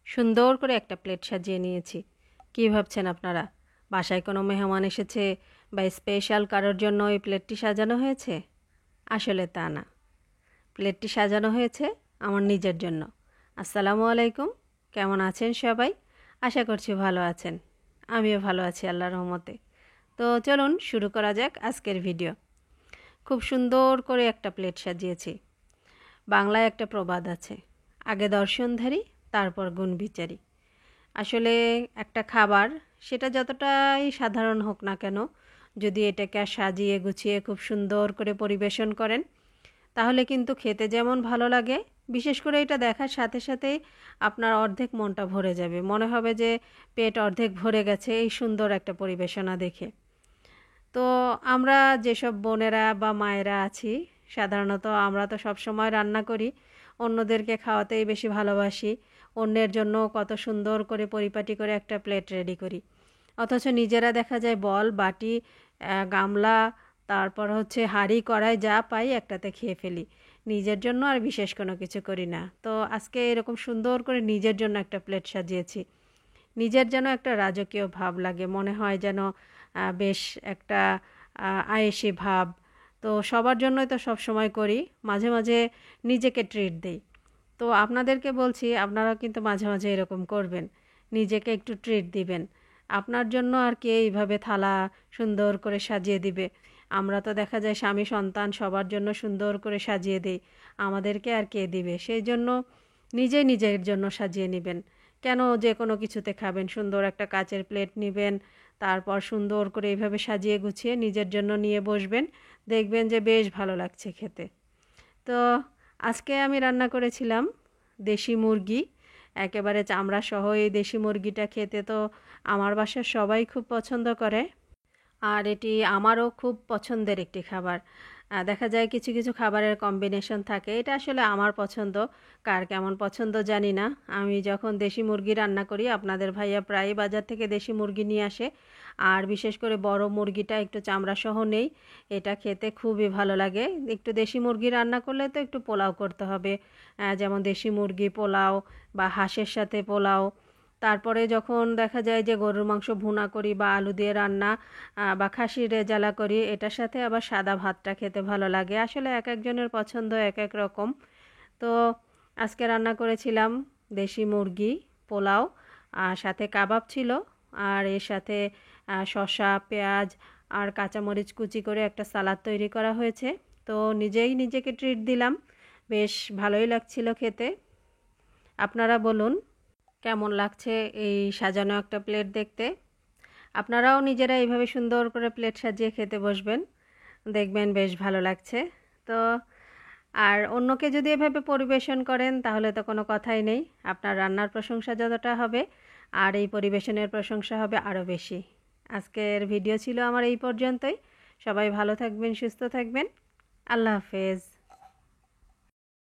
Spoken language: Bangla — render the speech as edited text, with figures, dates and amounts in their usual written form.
সুন্দর করে একটা প্লেট সাজিয়ে নিয়েছি। কী ভাবছেন আপনারা, বাসায় কোনো মেহমান এসেছে বা স্পেশাল কারোর জন্য এই প্লেটটি সাজানো হয়েছে? আসলে তা না, প্লেটটি সাজানো হয়েছে আমার নিজের জন্য। আসসালামু আলাইকুম, কেমন আছেন সবাই? আশা করছি ভালো আছেন। আমিও ভালো আছি আল্লাহর রহমতে। তো চলুন শুরু করা যাক আজকের ভিডিও। খুব সুন্দর করে একটা প্লেট সাজিয়েছি। বাংলায় একটা প্রবাদ আছে, আগে দর্শনধারী তারপর গুণ বিচারী। আসলে একটা খাবার, সেটা যতটাই সাধারণ হোক না কেন, যদি এটাকে সাজিয়ে গুছিয়ে খুব সুন্দর করে পরিবেশন করেন, তাহলে কিন্তু খেতে যেমন ভালো লাগে, বিশেষ করে এটা দেখার সাথে সাথেই আপনার অর্ধেক মনটা ভরে যাবে। মনে হবে যে পেট অর্ধেক ভরে গেছে এই সুন্দর একটা পরিবেশনা দেখে। তো আমরা যেসব বোনেরা বা মায়েরা আছি, সাধারণত আমরা তো সবসময় রান্না করি, অন্যদেরকে খাওয়াতেই বেশি ভালোবাসি। অন্যের জন্য কত সুন্দর করে পরিপাটি করে একটা প্লেট রেডি করি, অথচ নিজেরা দেখা যায় বল বাটি, গামলা, তারপর হচ্ছে হাঁড়ি কড়াই যা পাই একটাতে খেয়ে ফেলি। নিজের জন্য আর বিশেষ কোনো কিছু করি না। তো আজকে এরকম সুন্দর করে নিজের জন্য একটা প্লেট সাজিয়েছি। নিজের যেন একটা রাজকীয় ভাব লাগে, মনে হয় যেন বেশ একটা আয়েশি ভাব। তো সবার জন্যই তো সব সময় করি, মাঝে মাঝে নিজেকে ট্রিট দেই। তো আপনাদেরকে বলছি, আপনারা কিন্তু মাঝে মাঝে এরকম করবেন, নিজেকে একটু ট্রিট দিবেন। আপনার জন্য আর কে এইভাবে থালা সুন্দর করে সাজিয়ে দিবে? আমরা তো দেখা যায় স্বামী সন্তান সবার জন্য সুন্দর করে সাজিয়ে দিই, আমাদেরকে আর কে দিবে? সেই জন্য নিজেই নিজের জন্য সাজিয়ে নেবেন। কেন যে কোনো কিছুতে খাবেন, সুন্দর একটা কাচের প্লেট নেবেন, তারপর সুন্দর করে এইভাবে সাজিয়ে গুছিয়ে নিজের জন্য নিয়ে বসবেন, দেখবেন যে বেশ ভালো লাগছে খেতে। তো আজকে আমি রান্না করেছিলাম দেশি মুরগি, একেবারে চামড়া সহ এই দেশি মুরগিটা খেতে তো আমার বাসার সবাই খুব পছন্দ করে, আর এটি আমারও খুব পছন্দের একটি খাবার। দেখা যায় কিছু কিছু খাবারের কম্বিনেশন থাকে, এটা আসলে আমার পছন্দ, কার কেমন পছন্দ জানি না। আমি যখন দেশি মুরগি রান্না করি, আপনাদের ভাইয়া প্রায় বাজার থেকে দেশি মুরগি নিয়ে আসে, আর বিশেষ করে বড় মুরগিটা একটু চামড়া সহ নেই, এটা খেতে খুবই ভালো লাগে। একটু দেশি মুরগি রান্না করলে তো একটু পোলাও করতে হবে, যেমন দেশি মুরগি পোলাও বা হাঁসের সাথে পোলাও। তারপরে যখন দেখা যায় যে গরুর মাংস ভুনা করি বা আলু দিয়ে রান্না বা খাসির রেজালা করি, এটার সাথে আবার সাদা ভাতটা খেতে ভালো লাগে। আসলে এক একজনের পছন্দ এক এক রকম। তো আজকে রান্না করেছিলাম দেশি মুরগি পোলাও, আর সাথে কাবাব ছিল, আর এর সাথে শসা, পেঁয়াজ আর কাঁচামরিচ কুচি করে একটা সালাদ তৈরি করা হয়েছে। তো নিজেই নিজেকে ট্রিট দিলাম, বেশ ভালোই লাগছিল খেতে। আপনারা বলুন কেমন লাগছে এই সাজানো একটা প্লেট দেখতে? আপনারাও নিজেরা এইভাবে সুন্দর করে প্লেট সাজিয়ে খেতে বসবেন, দেখবেন বেশ ভালো লাগছে। তো আর অন্যকে যদি এভাবে পরিবেশন করেন তাহলে তো কোনো কথাই নেই, আপনার রান্নার প্রশংসা যতটা হবে আর এই পরিবেশনের প্রশংসা হবে আরও বেশি। আজকের ভিডিও ছিল আমার এই পর্যন্তই। সবাই ভালো থাকবেন, সুস্থ থাকবেন। আল্লাহ হাফেজ।